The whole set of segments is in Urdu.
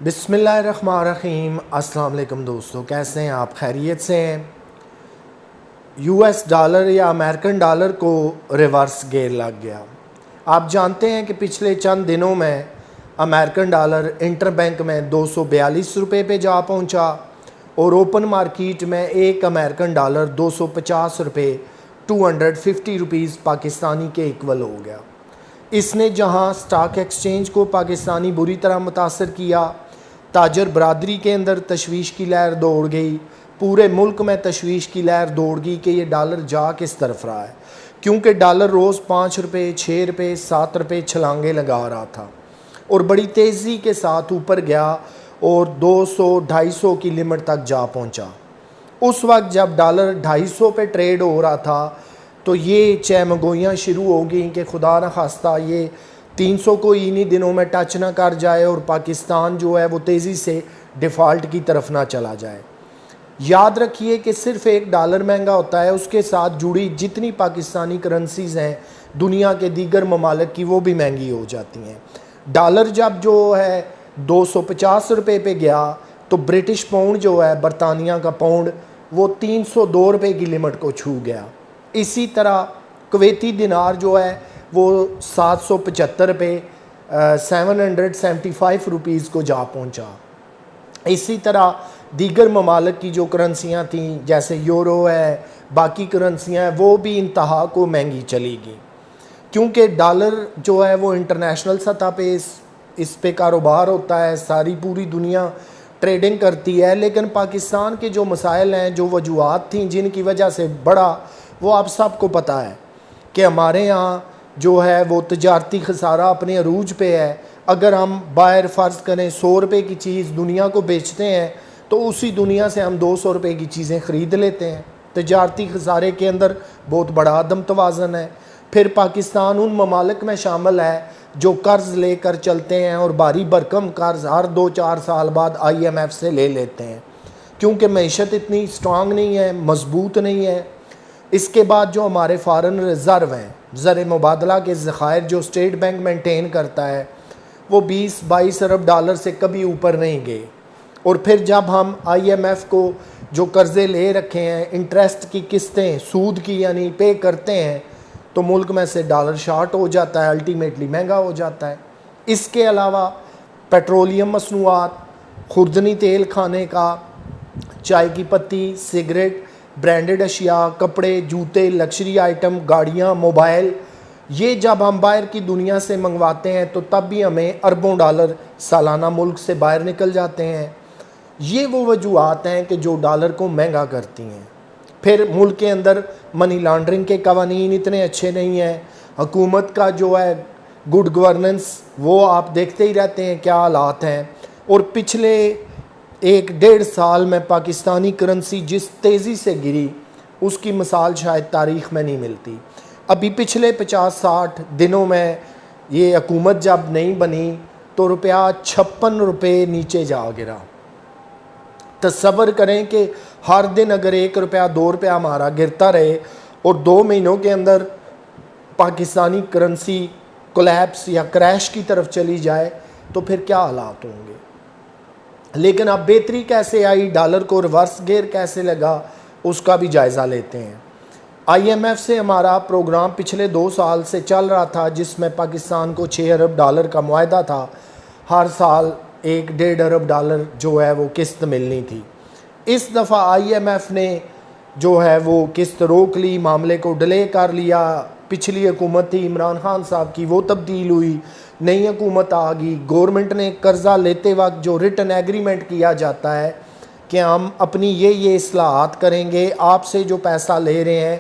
بسم اللہ الرحمن الرحیم۔ السلام علیکم دوستو، کیسے ہیں آپ؟ خیریت سے ہیں؟ یو ایس ڈالر یا امریکن ڈالر کو ریورس گیئر لگ گیا۔ آپ جانتے ہیں کہ پچھلے چند دنوں میں امریکن ڈالر انٹر بینک میں 242 روپے پہ جا پہنچا اور اوپن مارکیٹ میں ایک امریکن ڈالر 250 روپے 250 روپیز پاکستانی کے ایکول ہو گیا۔ اس نے جہاں سٹاک ایکسچینج کو پاکستانی بری طرح متاثر کیا، تاجر برادری کے اندر تشویش کی لہر دوڑ گئی، پورے ملک میں تشویش کی لہر دوڑ گئی کہ یہ ڈالر جا کس طرف رہا ہے، کیونکہ ڈالر روز 5 روپے 6 روپے 7 روپے چھلانگے لگا رہا تھا اور بڑی تیزی کے ساتھ اوپر گیا اور 200-250 کی لمٹ تک جا پہنچا۔ اس وقت جب ڈالر 250 پہ ٹریڈ ہو رہا تھا تو یہ چہمگوئیاں شروع ہو گئیں کہ خدا نہ خواستہ یہ 300 کو انہی دنوں میں ٹچ نہ کر جائے اور پاکستان جو ہے وہ تیزی سے ڈیفالٹ کی طرف نہ چلا جائے۔ یاد رکھیے کہ صرف ایک ڈالر مہنگا ہوتا ہے، اس کے ساتھ جڑی جتنی پاکستانی کرنسیز ہیں دنیا کے دیگر ممالک کی وہ بھی مہنگی ہو جاتی ہیں۔ ڈالر جب جو ہے 250 روپے پہ گیا تو برٹش پاؤنڈ جو ہے، برطانیہ کا پاؤنڈ، وہ 302 روپے کی لمٹ کو چھو گیا۔ اسی طرح کویتی دینار جو ہے وہ 775 روپے 775 روپیز کو جا پہنچا۔ اسی طرح دیگر ممالک کی جو کرنسیاں تھیں جیسے یورو ہے، باقی کرنسیاں ہیں، وہ بھی انتہا کو مہنگی چلی گئیں، کیونکہ ڈالر جو ہے وہ انٹرنیشنل سطح پہ اس پہ کاروبار ہوتا ہے، ساری پوری دنیا ٹریڈنگ کرتی ہے، لیکن پاکستان کے جو مسائل ہیں، جو وجوہات تھیں جن کی وجہ سے بڑا، وہ آپ سب کو پتہ ہے کہ ہمارے یہاں جو ہے وہ تجارتی خسارہ اپنے عروج پہ ہے۔ اگر ہم باہر فرض کریں 100 روپے کی چیز دنیا کو بیچتے ہیں تو اسی دنیا سے ہم 200 روپے کی چیزیں خرید لیتے ہیں۔ تجارتی خسارے کے اندر بہت بڑا عدم توازن ہے۔ پھر پاکستان ان ممالک میں شامل ہے جو قرض لے کر چلتے ہیں اور بھاری بھرکم قرض ہر 2-4 سال بعد IMF سے لے لیتے ہیں، کیونکہ معیشت اتنی سٹرانگ نہیں ہے، مضبوط نہیں ہے۔ اس کے بعد جو ہمارے فارن ریزرو ہیں، زر مبادلہ کے ذخائر جو اسٹیٹ بینک مینٹین کرتا ہے، وہ 20-22 ارب ڈالر سے کبھی اوپر نہیں گئے۔ اور پھر جب ہم IMF کو جو قرضے لے رکھے ہیں، انٹرسٹ کی قسطیں سود کی یعنی پے کرتے ہیں، تو ملک میں سے ڈالر شارٹ ہو جاتا ہے، الٹیمیٹلی مہنگا ہو جاتا ہے۔ اس کے علاوہ پیٹرولیم مصنوعات، خوردنی تیل کھانے کا، چائے کی پتی، سگریٹ، برانڈڈ اشیاء، کپڑے، جوتے، لکشری آئٹم، گاڑیاں، موبائل، یہ جب ہم باہر کی دنیا سے منگواتے ہیں تو تب بھی ہمیں اربوں ڈالر سالانہ ملک سے باہر نکل جاتے ہیں۔ یہ وہ وجوہات ہیں کہ جو ڈالر کو مہنگا کرتی ہیں۔ پھر ملک کے اندر منی لانڈرنگ کے قوانین اتنے اچھے نہیں ہیں، حکومت کا جو ہے گڈ گورننس وہ آپ دیکھتے ہی رہتے ہیں کیا حالات ہیں۔ اور پچھلے 1-1.5 سال میں پاکستانی کرنسی جس تیزی سے گری، اس کی مثال شاید تاریخ میں نہیں ملتی۔ ابھی پچھلے 50-60 دنوں میں یہ حکومت جب نہیں بنی تو روپیہ 56 روپے نیچے جا گرا۔ تصور کریں کہ ہر دن اگر 1 روپیہ 2 روپیہ ہمارا گرتا رہے اور 2 مہینوں کے اندر پاکستانی کرنسی کولیپس یا کریش کی طرف چلی جائے تو پھر کیا حالات ہوں گے۔ لیکن اب بہتری کیسے آئی، ڈالر کو ریورس گیئر کیسے لگا، اس کا بھی جائزہ لیتے ہیں۔ IMF سے ہمارا پروگرام پچھلے 2 سال سے چل رہا تھا، جس میں پاکستان کو 6 ارب ڈالر کا معاہدہ تھا، ہر سال 1-1.5 ارب ڈالر جو ہے وہ قسط ملنی تھی۔ اس دفعہ IMF نے جو ہے وہ قسط روک لی، معاملے کو ڈیلے کر لیا۔ پچھلی حکومت تھی عمران خان صاحب کی، وہ تبدیل ہوئی، نئی حکومت آ گئی۔ گورنمنٹ نے قرضہ لیتے وقت جو ریٹن ایگریمنٹ کیا جاتا ہے کہ ہم اپنی یہ اصلاحات کریں گے، آپ سے جو پیسہ لے رہے ہیں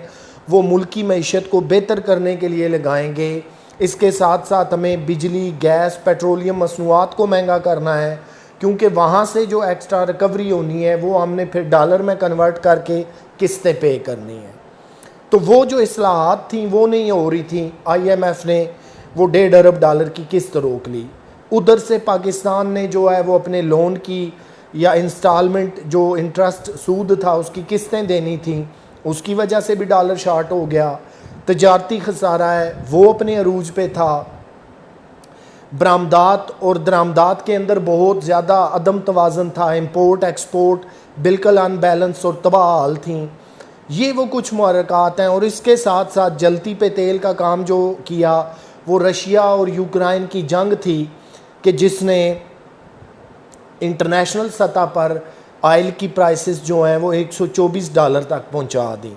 وہ ملکی معیشت کو بہتر کرنے کے لیے لگائیں گے، اس کے ساتھ ساتھ ہمیں بجلی، گیس، پیٹرولیم مصنوعات کو مہنگا کرنا ہے، کیونکہ وہاں سے جو ایکسٹرا ریکوری ہونی ہے وہ ہم نے پھر ڈالر میں کنورٹ کر کے قسطیں پے کرنی ہیں۔ تو وہ جو اصلاحات تھیں وہ نہیں ہو رہی تھیں، IMF نے وہ 1.5 ارب ڈالر کی قسط روک لی۔ ادھر سے پاکستان نے جو ہے وہ اپنے لون کی یا انسٹالمنٹ جو انٹرسٹ سود تھا اس کی قسطیں دینی تھیں، اس کی وجہ سے بھی ڈالر شارٹ ہو گیا۔ تجارتی خسارہ ہے وہ اپنے عروج پہ تھا۔ برآمدات اور درآمدات کے اندر بہت زیادہ عدم توازن تھا، امپورٹ ایکسپورٹ بالکل ان بیلنس اور تباہ حال تھیں۔ یہ وہ کچھ محرکات ہیں، اور اس کے ساتھ ساتھ جلتی پہ تیل کا کام جو کیا وہ رشیا اور یوکرائن کی جنگ تھی کہ جس نے انٹرنیشنل سطح پر آئل کی پرائسز جو ہیں وہ $124 تک پہنچا دیں۔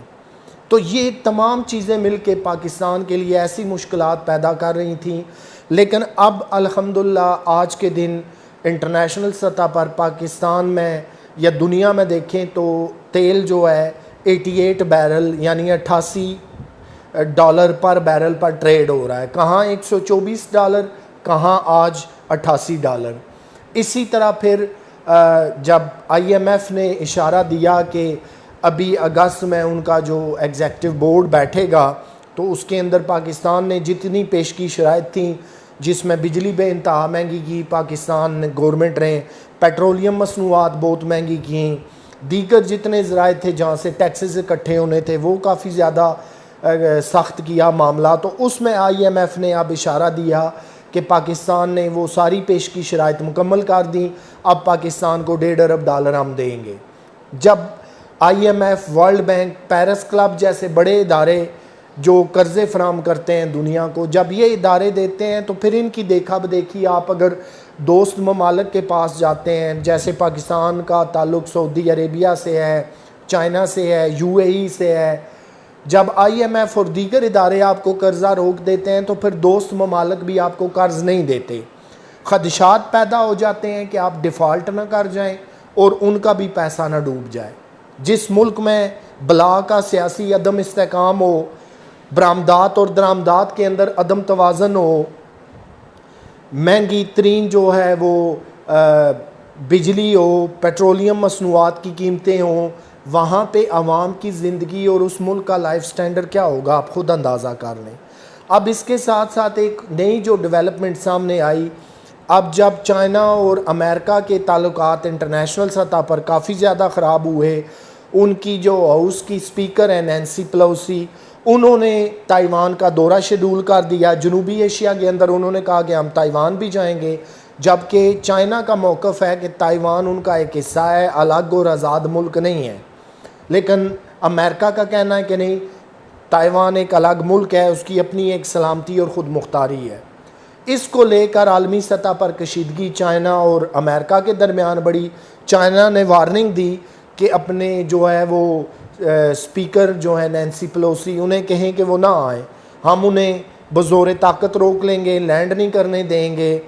تو یہ تمام چیزیں مل کے پاکستان کے لیے ایسی مشکلات پیدا کر رہی تھیں، لیکن اب الحمدللہ آج کے دن انٹرنیشنل سطح پر پاکستان میں یا دنیا میں دیکھیں تو تیل جو ہے 88 بیرل یعنی $88 پر بیرل پر ٹریڈ ہو رہا ہے، کہاں $124، کہاں آج $88۔ اسی طرح پھر جب IMF نے اشارہ دیا کہ ابھی اگست میں ان کا جو ایگزیکٹو بورڈ بیٹھے گا تو اس کے اندر پاکستان نے جتنی پیش کی شرائط تھیں، جس میں بجلی بے انتہا مہنگی کی پاکستان گورنمنٹ نے، پیٹرولیم مصنوعات بہت مہنگی کیں، دیگر جتنے ذرائع تھے جہاں سے ٹیکسز اکٹھے ہونے تھے وہ کافی زیادہ سخت کیا معاملہ، تو اس میں IMF نے اب اشارہ دیا کہ پاکستان نے وہ ساری پیش کی شرائط مکمل کر دیں، اب پاکستان کو $1.5 ارب ہم دیں گے۔ جب IMF، world bank, Paris club جیسے بڑے ادارے جو قرضے فراہم کرتے ہیں دنیا کو، جب یہ ادارے دیتے ہیں تو پھر ان کی دیکھا بدیکھی آپ اگر دوست ممالک کے پاس جاتے ہیں، جیسے پاکستان کا تعلق سعودی عربیہ سے ہے، چائنا سے ہے، UAE سے ہے، جب IMF اور دیگر ادارے آپ کو قرضہ روک دیتے ہیں تو پھر دوست ممالک بھی آپ کو قرض نہیں دیتے، خدشات پیدا ہو جاتے ہیں کہ آپ ڈیفالٹ نہ کر جائیں اور ان کا بھی پیسہ نہ ڈوب جائے۔ جس ملک میں بلا کا سیاسی عدم استحکام ہو، برآمدات اور درآمدات کے اندر عدم توازن ہو، مہنگی ترین جو ہے وہ بجلی ہو، پیٹرولیم مصنوعات کی قیمتیں ہوں، وہاں پہ عوام کی زندگی اور اس ملک کا لائف سٹینڈرڈ کیا ہوگا آپ خود اندازہ کر لیں۔ اب اس کے ساتھ ساتھ ایک نئی جو ڈیولپمنٹ سامنے آئی، اب جب چائنا اور امریکہ کے تعلقات انٹرنیشنل سطح پر کافی زیادہ خراب ہوئے، ان کی جو ہاؤس کی سپیکر ہیں نینسی پیلوسی، انہوں نے تائیوان کا دورہ شیڈول کر دیا۔ جنوبی ایشیا کے اندر انہوں نے کہا کہ ہم تائیوان بھی جائیں گے، جبکہ چائنا کا موقف ہے کہ تائیوان ان کا ایک حصہ ہے، الگ اور آزاد ملک نہیں ہے، لیکن امریکہ کا کہنا ہے کہ نہیں، تائیوان ایک الگ ملک ہے، اس کی اپنی ایک سلامتی اور خود مختاری ہے۔ اس کو لے کر عالمی سطح پر کشیدگی چائنا اور امریکہ کے درمیان بڑی۔ چائنا نے وارننگ دی کہ اپنے جو ہے وہ سپیکر جو ہیں نینسی پیلوسی، انہیں کہیں کہ وہ نہ آئیں، ہم انہیں بزور طاقت روک لیں گے، لینڈ نہیں کرنے دیں گے،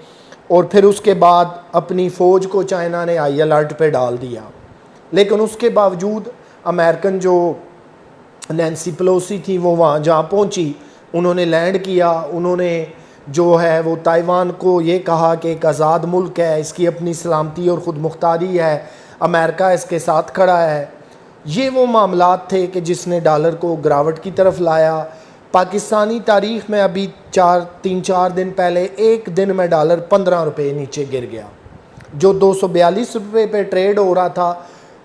اور پھر اس کے بعد اپنی فوج کو چائنا نے ہائی الرٹ پہ ڈال دیا۔ لیکن اس کے باوجود امریکن جو نینسی پیلوسی تھی وہ وہاں جہاں پہنچی انہوں نے لینڈ کیا، انہوں نے جو ہے وہ تائیوان کو یہ کہا کہ ایک آزاد ملک ہے، اس کی اپنی سلامتی اور خود مختاری ہے، امریکہ اس کے ساتھ کھڑا ہے۔ یہ وہ معاملات تھے کہ جس نے ڈالر کو گراوٹ کی طرف لایا۔ پاکستانی تاریخ میں ابھی 3-4 دن پہلے ایک دن میں ڈالر 15 روپے نیچے گر گیا، جو 242 روپے پہ ٹریڈ ہو رہا تھا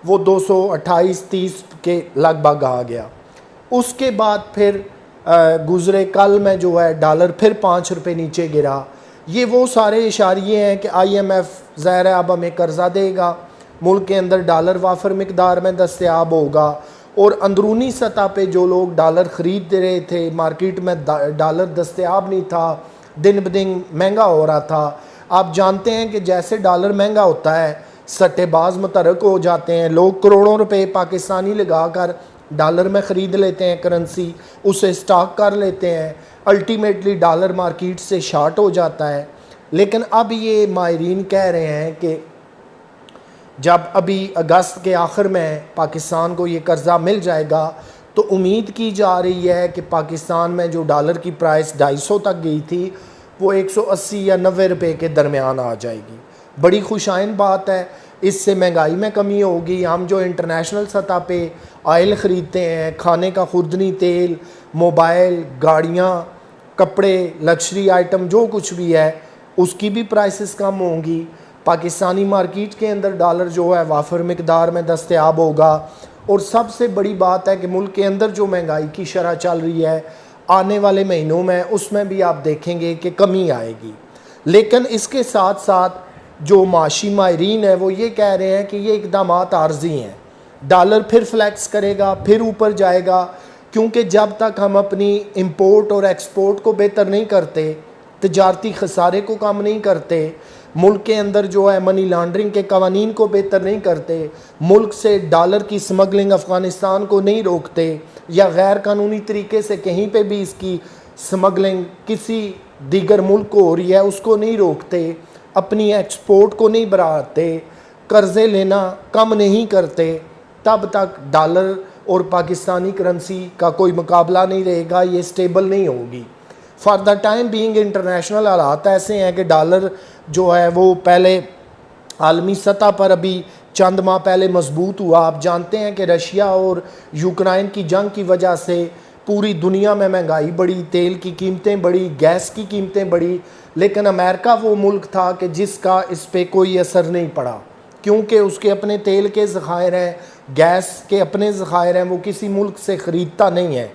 وہ 228-30 کے لگ بھگ آ گیا۔ اس کے بعد پھر گزرے کل میں جو ہے ڈالر پھر 5 روپے نیچے گرا۔ یہ وہ سارے اشاریے ہیں کہ IMF ظاہر ہے اب ہمیں قرضہ دے گا، ملک کے اندر ڈالر وافر مقدار میں دستیاب ہوگا، اور اندرونی سطح پہ جو لوگ ڈالر خرید رہے تھے، مارکیٹ میں ڈالر دستیاب نہیں تھا، دن بدن مہنگا ہو رہا تھا۔ آپ جانتے ہیں کہ جیسے ڈالر مہنگا ہوتا ہے سٹے باز متحرک ہو جاتے ہیں، لوگ کروڑوں روپے پاکستانی لگا کر ڈالر میں خرید لیتے ہیں کرنسی، اسے سٹاک کر لیتے ہیں، الٹیمیٹلی ڈالر مارکیٹ سے شارٹ ہو جاتا ہے۔ لیکن اب یہ ماہرین کہہ رہے ہیں کہ جب ابھی اگست کے آخر میں پاکستان کو یہ قرضہ مل جائے گا تو امید کی جا رہی ہے کہ پاکستان میں جو ڈالر کی پرائس 250 تک گئی تھی وہ 180 یا 90 روپے کے درمیان آ جائے گی۔ بڑی خوشائن بات ہے، اس سے مہنگائی میں کمی ہوگی۔ ہم جو انٹرنیشنل سطح پہ آئل خریدتے ہیں، کھانے کا خوردنی تیل، موبائل، گاڑیاں، کپڑے، لکشری آئٹم جو کچھ بھی ہے، اس کی بھی پرائسز کم ہوں گی۔ پاکستانی مارکیٹ کے اندر ڈالر جو ہے وافر مقدار میں دستیاب ہوگا، اور سب سے بڑی بات ہے کہ ملک کے اندر جو مہنگائی کی شرح چل رہی ہے آنے والے مہینوں میں اس میں بھی آپ دیکھیں گے کہ کمی آئے گی۔ لیکن اس کے ساتھ ساتھ جو معاشی ماہرین ہیں وہ یہ کہہ رہے ہیں کہ یہ اقدامات عارضی ہیں، ڈالر پھر فلیکس کرے گا، پھر اوپر جائے گا، کیونکہ جب تک ہم اپنی امپورٹ اور ایکسپورٹ کو بہتر نہیں کرتے، تجارتی خسارے کو کم نہیں کرتے، ملک کے اندر جو ہے منی لانڈرنگ کے قوانین کو بہتر نہیں کرتے، ملک سے ڈالر کی سمگلنگ افغانستان کو نہیں روکتے، یا غیر قانونی طریقے سے کہیں پہ بھی اس کی سمگلنگ کسی دیگر ملک کو ہو رہی ہے اس کو نہیں روکتے، اپنی ایکسپورٹ کو نہیں بڑھاتے، قرضے لینا کم نہیں کرتے، تب تک ڈالر اور پاکستانی کرنسی کا کوئی مقابلہ نہیں رہے گا، یہ سٹیبل نہیں ہوگی۔ For the time being international حالات ایسے ہیں کہ ڈالر جو ہے وہ پہلے عالمی سطح پر ابھی چند ماہ پہلے مضبوط ہوا۔ آپ جانتے ہیں کہ رشیا اور یوکرائن کی جنگ کی وجہ سے پوری دنیا میں مہنگائی بڑھی، تیل کی قیمتیں بڑھی، گیس کی قیمتیں بڑھی، لیکن امریکہ وہ ملک تھا کہ جس کا اس پہ کوئی اثر نہیں پڑا، کیونکہ اس کے اپنے تیل کے ذخائر ہیں، گیس کے اپنے ذخائر ہیں، وہ کسی ملک سے خریدتا نہیں ہے۔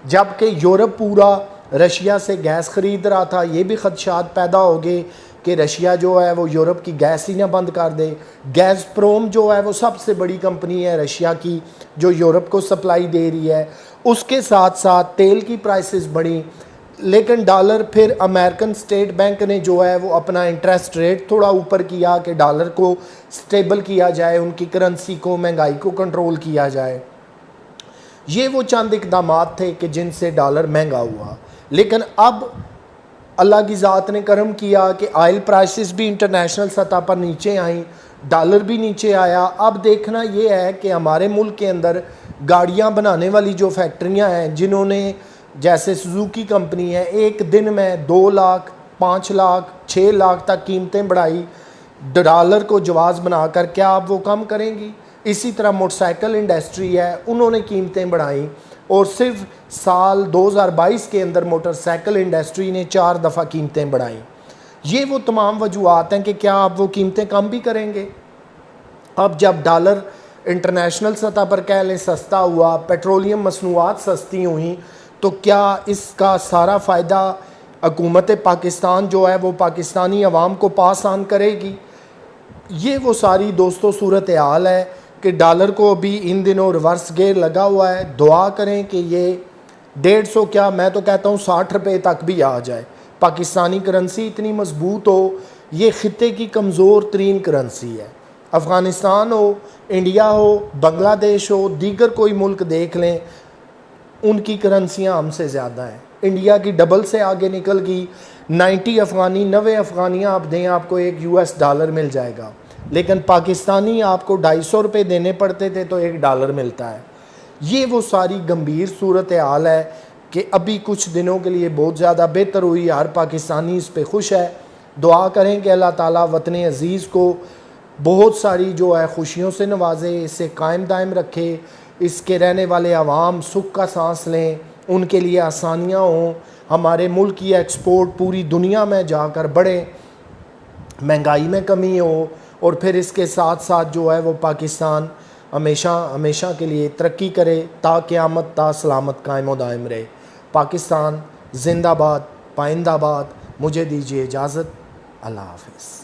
جبکہ یورپ پورا رشیا سے گیس خرید رہا تھا، یہ بھی خدشات پیدا ہو گئے کہ رشیا جو ہے وہ یورپ کی گیس ہی نہ بند کر دے۔ گیز پروم جو ہے وہ سب سے بڑی کمپنی ہے رشیا کی جو یورپ کو سپلائی دے رہی ہے، اس کے ساتھ ساتھ تیل کی پرائسز بڑھی، لیکن ڈالر پھر امریکن اسٹیٹ بینک نے جو ہے وہ اپنا انٹرسٹ ریٹ تھوڑا اوپر کیا کہ ڈالر کو سٹیبل کیا جائے، ان کی کرنسی کو، مہنگائی کو کنٹرول کیا جائے۔ یہ وہ چند اقدامات تھے کہ جن سے ڈالر مہنگا ہوا، لیکن اب اللہ کی ذات نے کرم کیا کہ آئل پرائسز بھی انٹرنیشنل سطح پر نیچے آئیں، ڈالر بھی نیچے آیا۔ اب دیکھنا یہ ہے کہ ہمارے ملک کے اندر گاڑیاں بنانے والی جو فیکٹریاں ہیں، جنہوں نے جیسے سوزوکی کمپنی ہے ایک دن میں 2 لاکھ 5 لاکھ 6 لاکھ تک قیمتیں بڑھائی ڈالر کو جواز بنا کر، کیا آپ وہ کم کریں گی؟ اسی طرح موٹر سائیکل انڈسٹری ہے، انہوں نے قیمتیں بڑھائیں، اور صرف سال 2022 کے اندر موٹر سائیکل انڈسٹری نے 4 دفعہ قیمتیں بڑھائیں۔ یہ وہ تمام وجوہات ہیں کہ کیا آپ وہ قیمتیں کم بھی کریں گے؟ اب جب ڈالر انٹرنیشنل سطح پر کہہ لیں سستا ہوا، پیٹرولیم مصنوعات سستی ہوئیں، تو کیا اس کا سارا فائدہ حکومت پاکستان جو ہے وہ پاکستانی عوام کو پاس آن کرے گی؟ یہ وہ ساری دوستو صورتحال ہے کہ ڈالر کو ابھی ان دنوں ریورس گیئر لگا ہوا ہے۔ دعا کریں کہ یہ 150 کیا میں تو کہتا ہوں 60 روپے تک بھی آ جائے، پاکستانی کرنسی اتنی مضبوط ہو۔ یہ خطے کی کمزور ترین کرنسی ہے، افغانستان ہو، انڈیا ہو، بنگلہ دیش ہو، دیگر کوئی ملک دیکھ لیں، ان کی کرنسیاں ہم سے زیادہ ہیں۔ انڈیا کی ڈبل سے آگے نکل گئی، 90 افغانیاں آپ دیں آپ کو $1 مل جائے گا، لیکن پاکستانی آپ کو 250 روپے دینے پڑتے تھے تو $1 ملتا ہے۔ یہ وہ ساری گمبھیر صورتحال ہے کہ ابھی کچھ دنوں کے لیے بہت زیادہ بہتر ہوئی، ہر پاکستانی اس پہ خوش ہے۔ دعا کریں کہ اللہ تعالیٰ وطن عزیز کو بہت ساری جو ہے خوشیوں سے نوازے، اسے قائم دائم رکھے، اس کے رہنے والے عوام سکھ کا سانس لیں، ان کے لیے آسانیاں ہوں، ہمارے ملک کی ایکسپورٹ پوری دنیا میں جا کر بڑھے، مہنگائی میں کمی ہو، اور پھر اس کے ساتھ ساتھ جو ہے وہ پاکستان ہمیشہ کے لیے ترقی کرے، تا قیامت تا سلامت قائم و دائم رہے۔ پاکستان زندہ باد، پائندہ باد۔ مجھے دیجیے اجازت، اللہ حافظ۔